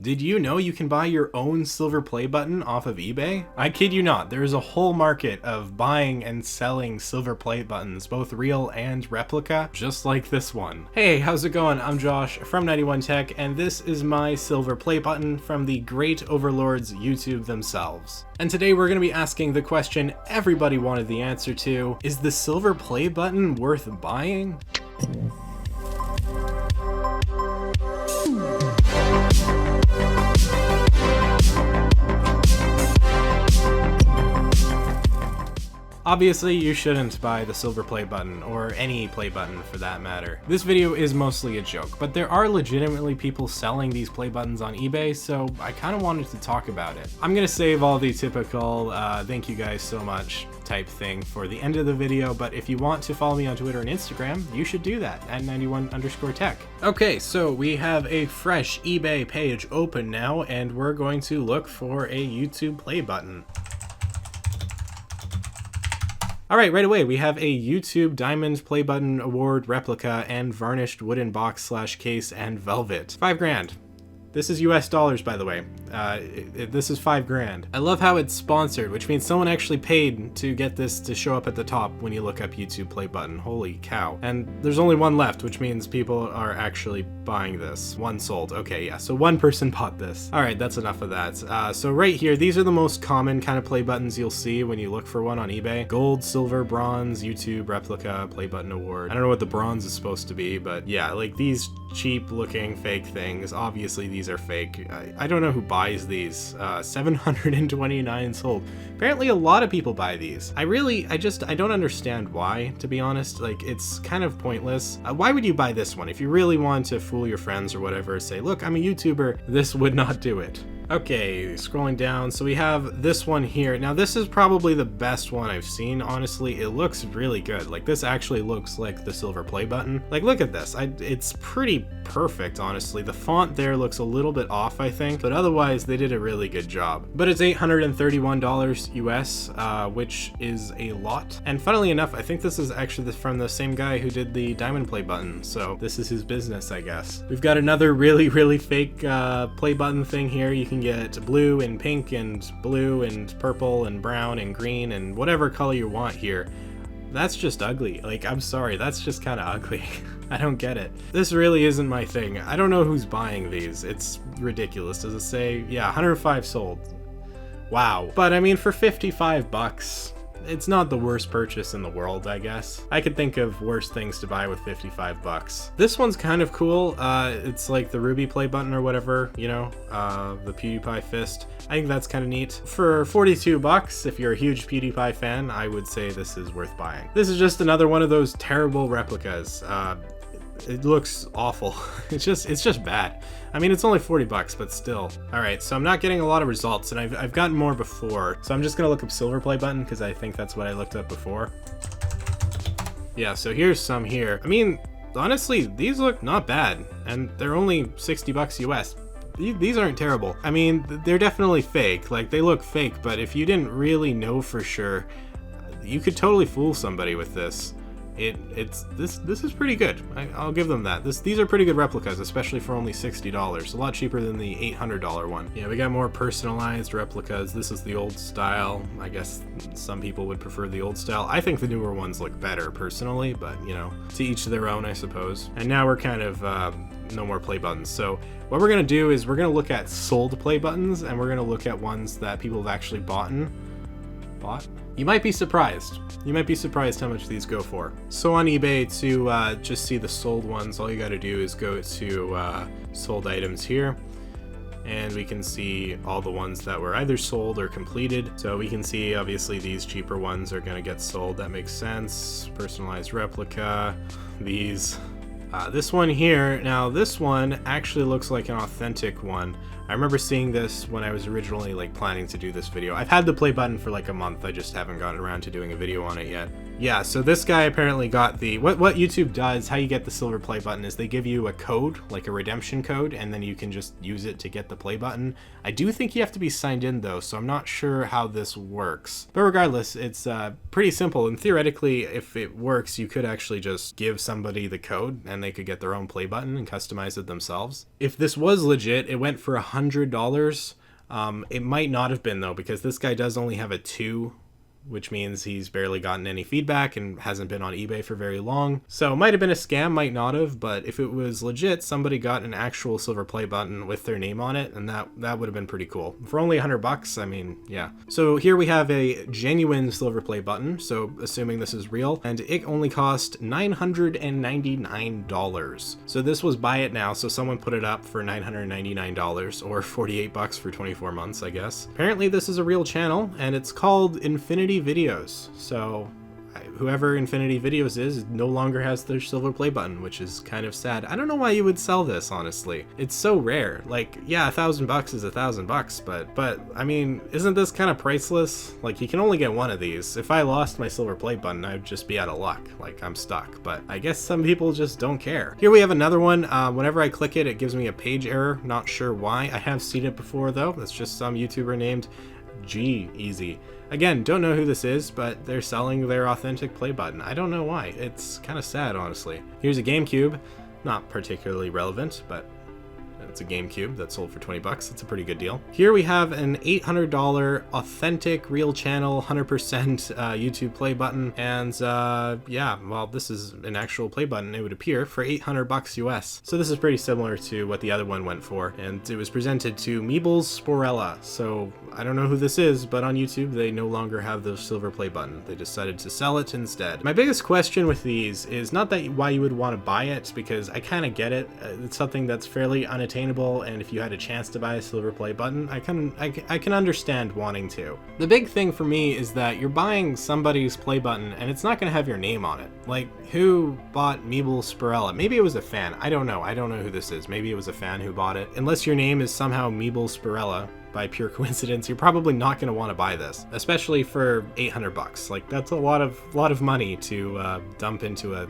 Did you know you can buy your own silver play button off of eBay? I kid you not, there is a whole market of buying and selling silver play buttons, both real and replica, just like this one. Hey, how's it going? I'm Josh from 91 Tech, and this is my silver play button from the great overlords YouTube themselves. And today we're going to be asking the question everybody wanted the answer to: is the silver play button worth buying? Obviously, you shouldn't buy the silver play button, or any play button for that matter. This video is mostly a joke, but there are legitimately people selling these play buttons on eBay, so I kind of wanted to talk about it. I'm gonna save all the typical thank you guys so much type thing for the end of the video, but if you want to follow me on Twitter and Instagram, you should do that at 91_tech. Okay, so we have a fresh eBay page open now, and we're going to look for a YouTube play button. Alright, right away, we have a YouTube Diamond Play Button Award replica and varnished wooden box / case and velvet. $5,000. This is US dollars, by the way. This is $5,000. I love how it's sponsored, which means someone actually paid to get this to show up at the top when you look up YouTube play button. Holy cow. And there's only one left, which means people are actually buying this. One sold. Okay, yeah, so one person bought this. All right, that's enough of that. So right here, these are the most common kind of play buttons you'll see when you look for one on eBay. Gold, silver, bronze, YouTube replica, play button award. I don't know what the bronze is supposed to be, but yeah, like these cheap looking fake things. Obviously these are fake. I don't know who buys these. 729 sold. Apparently a lot of people buy these. I don't understand why, to be honest. Like, it's kind of pointless. Why would you buy this one? If you really want to fool your friends or whatever, say, look, I'm a YouTuber, this would not do it. Okay, scrolling down, so we have this one here. Now this is probably the best one I've seen, honestly. It looks really good. Like, this actually looks like the silver play button. Like, look at this. It's pretty perfect, honestly. The font there looks a little bit off, I think, but otherwise they did a really good job. But it's $831 US, which is a lot. And funnily enough, I think this is actually from the same guy who did the diamond play button, so this is his business, I guess. We've got another really fake play button thing here. You can get blue and pink and blue and purple and brown and green and whatever color you want here. That's just ugly. Like, I'm sorry, that's just kind of ugly. I don't get it. This really isn't my thing. I don't know who's buying these. It's ridiculous. Does it say? Yeah, 105 sold. Wow. But I mean, for 55 bucks, it's not the worst purchase in the world, I guess. I could think of worse things to buy with 55 bucks. This one's kind of cool. It's like the Ruby play button or whatever, you know, the PewDiePie fist. I think that's kind of neat. For 42 bucks, if you're a huge PewDiePie fan, I would say this is worth buying. This is just another one of those terrible replicas. It looks awful. It's just bad. I mean, it's only 40 bucks, but still. All right, so I'm not getting a lot of results, and I've gotten more before. So I'm just gonna look up silver play button because I think that's what I looked up before. Yeah, so here's some here. I mean, honestly, these look not bad, and they're only 60 bucks US. These aren't terrible. I mean, they're definitely fake. Like, they look fake, but if you didn't really know for sure, you could totally fool somebody with this. This is pretty good. I'll give them that. These are pretty good replicas, especially for only $60. A lot cheaper than the $800 one. Yeah, we got more personalized replicas. This is the old style. I guess some people would prefer the old style. I think the newer ones look better personally, but you know, to each their own, I suppose. And now we're kind of no more play buttons. So what we're gonna do is we're gonna look at sold play buttons, and we're gonna look at ones that people have actually bought? You might be surprised. You might be surprised how much these go for. So on eBay, to just see the sold ones, all you gotta do is go to sold items here, and we can see all the ones that were either sold or completed. So we can see, obviously, these cheaper ones are gonna get sold. That makes sense. Personalized replica, these. This one here, now this one actually looks like an authentic one. I remember seeing this when I was originally like planning to do this video. I've had the play button for like a month, I just haven't gotten around to doing a video on it yet. Yeah, so this guy apparently got the... What YouTube does, how you get the silver play button, is they give you a code, like a redemption code, and then you can just use it to get the play button. I do think you have to be signed in, though, so I'm not sure how this works. But regardless, it's pretty simple, and theoretically, if it works, you could actually just give somebody the code, and they could get their own play button and customize it themselves. If this was legit, it went for $100. It might not have been, though, because this guy does only have a 2, which means he's barely gotten any feedback and hasn't been on eBay for very long. So it might have been a scam, might not have, but if it was legit, somebody got an actual silver play button with their name on it, and that would have been pretty cool. For only $100, I mean, yeah. So here we have a genuine silver play button, so assuming this is real, and it only cost $999. So this was buy it now, so someone put it up for $999, or $48 for 24 months, I guess. Apparently this is a real channel, and it's called Infinity Videos. So whoever Infinity Videos is no longer has their silver play button, which is kind of sad. I don't know why you would sell this, honestly. It's so rare. Like, yeah, $1,000 is $1,000, but I mean, isn't this kind of priceless? Like, you can only get one of these. If I lost my silver play button, I'd just be out of luck. Like, I'm stuck. But I guess some people just don't care. Here we have another one. Whenever I click it, it gives me a page error. Not sure why. I have seen it before, though. It's just some YouTuber named G-Easy. Again, don't know who this is, but they're selling their authentic play button. I don't know why. It's kind of sad, honestly. Here's a GameCube. Not particularly relevant, but it's a GameCube that sold for 20 bucks. It's a pretty good deal. Here we have an $800 authentic real channel 100% YouTube play button, and yeah, well, this is an actual play button, it would appear, for $800 US. So this is pretty similar to what the other one went for, and it was presented to Meebles Sporella. So I don't know who this is, but on YouTube they no longer have the silver play button. They decided to sell it instead. My biggest question with these is not that why you would want to buy it, because I kind of get it. It's something that's fairly unattainable, and if you had a chance to buy a silver play button, I can understand wanting to. The big thing for me is that you're buying somebody's play button and it's not going to have your name on it. Like, who bought Meebles Sporella? Maybe it was a fan. I don't know who this is. Maybe it was a fan who bought it. Unless your name is somehow Meebles Sporella by pure coincidence, you're probably not going to want to buy this, especially for $800. Like, that's a lot of money to dump into a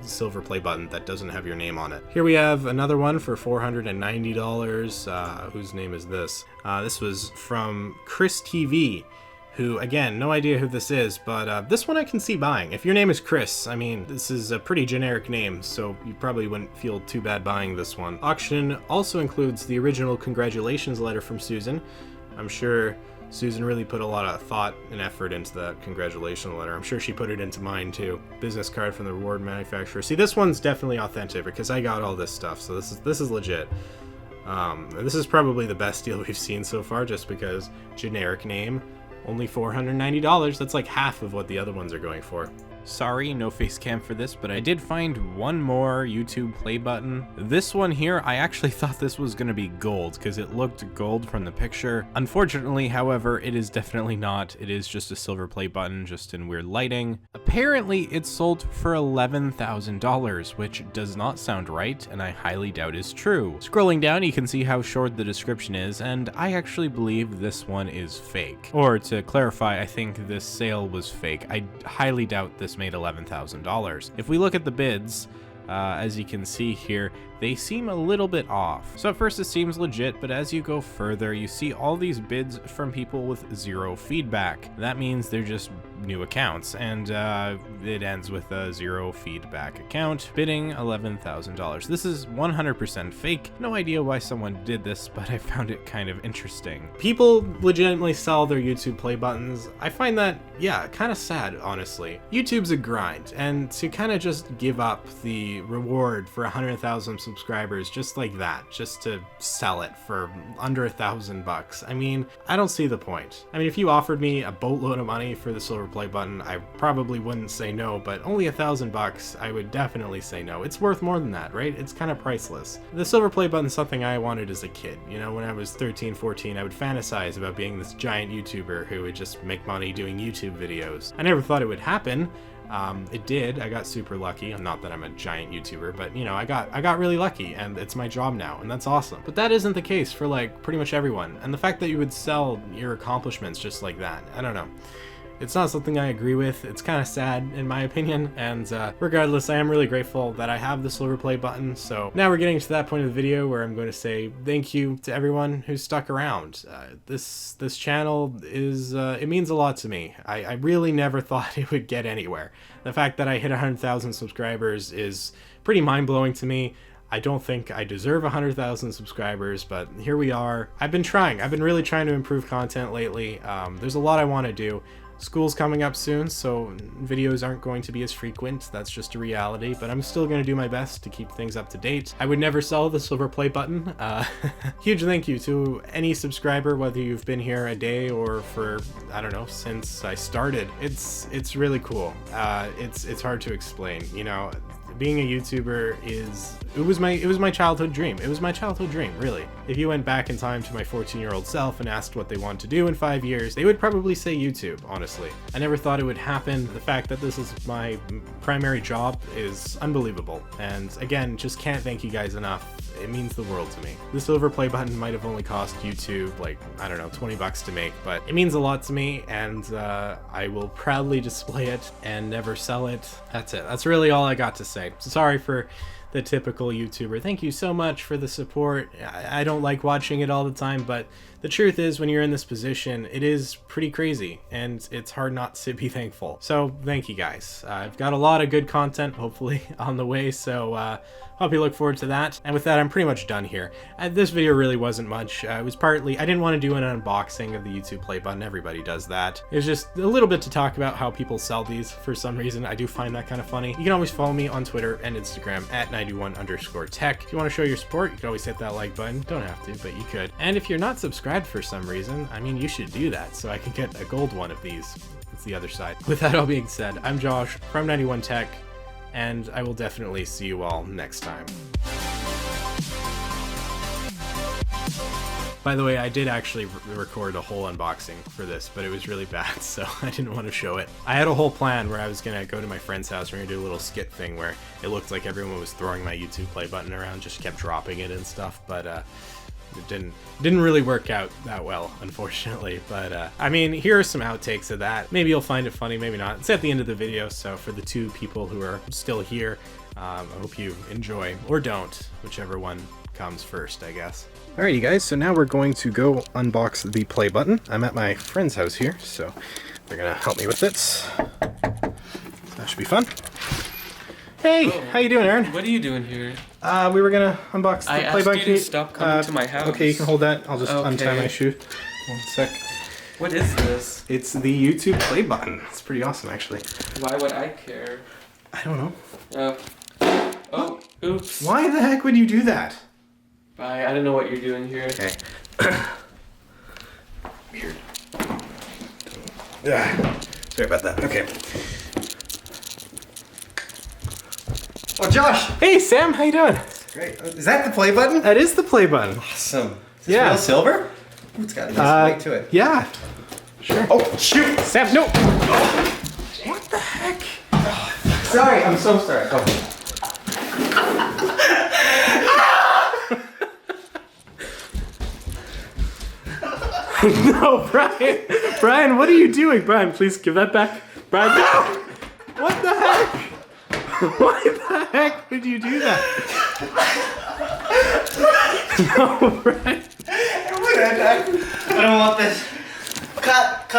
silver play button that doesn't have your name on it. Here we have another one for $490. Whose name is this? This was from Chris TV, who, again, no idea who this is, but this one I can see buying. If your name is Chris, I mean, this is a pretty generic name, so you probably wouldn't feel too bad buying this one. Auction also includes the original congratulations letter from Susan. I'm sure Susan really put a lot of thought and effort into that congratulations letter. I'm sure she put it into mine too. Business card from the reward manufacturer. See, this one's definitely authentic because I got all this stuff, so this is legit. This is probably the best deal we've seen so far, just because generic name, only $490. That's like half of what the other ones are going for. Sorry, no face cam for this, but I did find one more YouTube play button. This one here, I actually thought this was gonna be gold because it looked gold from the picture. Unfortunately, however, it is definitely not. It is just a silver play button, just in weird lighting. Apparently, it sold for $11,000, which does not sound right, and I highly doubt is true. Scrolling down, you can see how short the description is, and I actually believe this one is fake. Or to clarify, I think this sale was fake. I highly doubt this made $11,000. If we look at the bids, as you can see here, they seem a little bit off. So at first it seems legit, but as you go further, you see all these bids from people with zero feedback. That means they're just new accounts, and it ends with a zero feedback account bidding $11,000. This is 100% fake. No idea why someone did this, but I found it kind of interesting. People legitimately sell their YouTube play buttons. I find that, yeah, kind of sad, honestly. YouTube's a grind, and to kind of just give up the reward for 100,000 subscribers just like that, just to sell it for under $1,000. I mean, I don't see the point. I mean, if you offered me a boatload of money for the silver play button, I probably wouldn't say no, but only $1,000, I would definitely say no. It's worth more than that, right? It's kind of priceless. The silver play button's something I wanted as a kid. You know, when I was 13, 14, I would fantasize about being this giant YouTuber who would just make money doing YouTube videos. I never thought it would happen. It did. I got super lucky. Not that I'm a giant YouTuber, but you know, I got really lucky, and it's my job now, and that's awesome. But that isn't the case for like pretty much everyone. And the fact that you would sell your accomplishments just like that, I don't know. It's not something I agree with. It's kind of sad in my opinion, and regardless, I am really grateful that I have the silver play button. So now we're getting to that point of the video where I'm going to say thank you to everyone who's stuck around. This channel is, it means a lot to me. I really never thought it would get anywhere. The fact that I hit 100,000 subscribers is pretty mind-blowing to me. I don't think I deserve 100,000 subscribers, but here we are. I've been trying. I've been really trying to improve content lately. There's a lot I want to do. School's coming up soon, so videos aren't going to be as frequent. That's just a reality, but I'm still going to do my best to keep things up to date. I would never sell the silver play button. Huge thank you to any subscriber, whether you've been here a day or for, I don't know, since I started. It's really cool. It's hard to explain, you know. Being a YouTuber it was my childhood dream. It was my childhood dream, really. If you went back in time to my 14-year-old self and asked what they want to do in 5 years, they would probably say YouTube, honestly. I never thought it would happen. The fact that this is my primary job is unbelievable. And again, just can't thank you guys enough. It means the world to me. The silver play button might have only cost YouTube, like, I don't know, 20 bucks to make, but it means a lot to me, and I will proudly display it and never sell it. That's it. That's really all I got to say. So sorry for the typical YouTuber. Thank you so much for the support. I don't like watching it all the time, but the truth is, when you're in this position, it is pretty crazy, and it's hard not to be thankful. So thank you guys. I've got a lot of good content, hopefully, on the way, so hope you look forward to that. And with that, I'm pretty much done here. This video really wasn't much. It was partly, I didn't want to do an unboxing of the YouTube play button. Everybody does that. It was just a little bit to talk about how people sell these for some reason. I do find that kind of funny. You can always follow me on Twitter and Instagram at 91_tech. If you want to show your support, you can always hit that like button. Don't have to, but you could. And if you're not subscribed for some reason, I mean, you should do that so I can get a gold one of these. It's the other side. With that all being said, I'm Josh from 91tech, and I will definitely see you all next time. By the way, I did actually record a whole unboxing for this, but it was really bad, so I didn't want to show it. I had a whole plan where I was gonna go to my friend's house. We're gonna do a little skit thing where it looked like everyone was throwing my YouTube play button around, just kept dropping it and stuff, but it didn't really work out that well, unfortunately. But I mean, here are some outtakes of that. Maybe you'll find it funny, maybe not. It's at the end of the video, so for the 2 people who are still here, I hope you enjoy, or don't, whichever one comes first, I guess. Alrighty guys, so now we're going to go unbox the play button. I'm at my friend's house here, so they're gonna help me with it. So that should be fun. Hey, how you doing, Aaron? What are you doing here? We were gonna unbox the play button. I asked you to stop coming to my house. Okay, you can hold that. I'll just untie my shoe. One sec. What is this? It's the YouTube play button. It's pretty awesome, actually. Why would I care? I don't know. Oh, oops. Why the heck would you do that? Bye, I don't know what you're doing here. Okay. Weird. Yeah. Sorry about that. Okay. Oh, Josh! Hey, Sam, how you doing? Great. Is that the play button? That is the play button. Awesome. Is this real silver? Ooh, it's got a nice weight to it. Yeah. Sure. Oh, shoot! Sam, no! Oh. What the heck? Oh, sorry, I'm so sorry. Oh. No, Brian! Brian, what are you doing? Brian, please give that back. Brian, no! What the heck? Why the heck would you do that? No, Brian. I don't want this. Cut.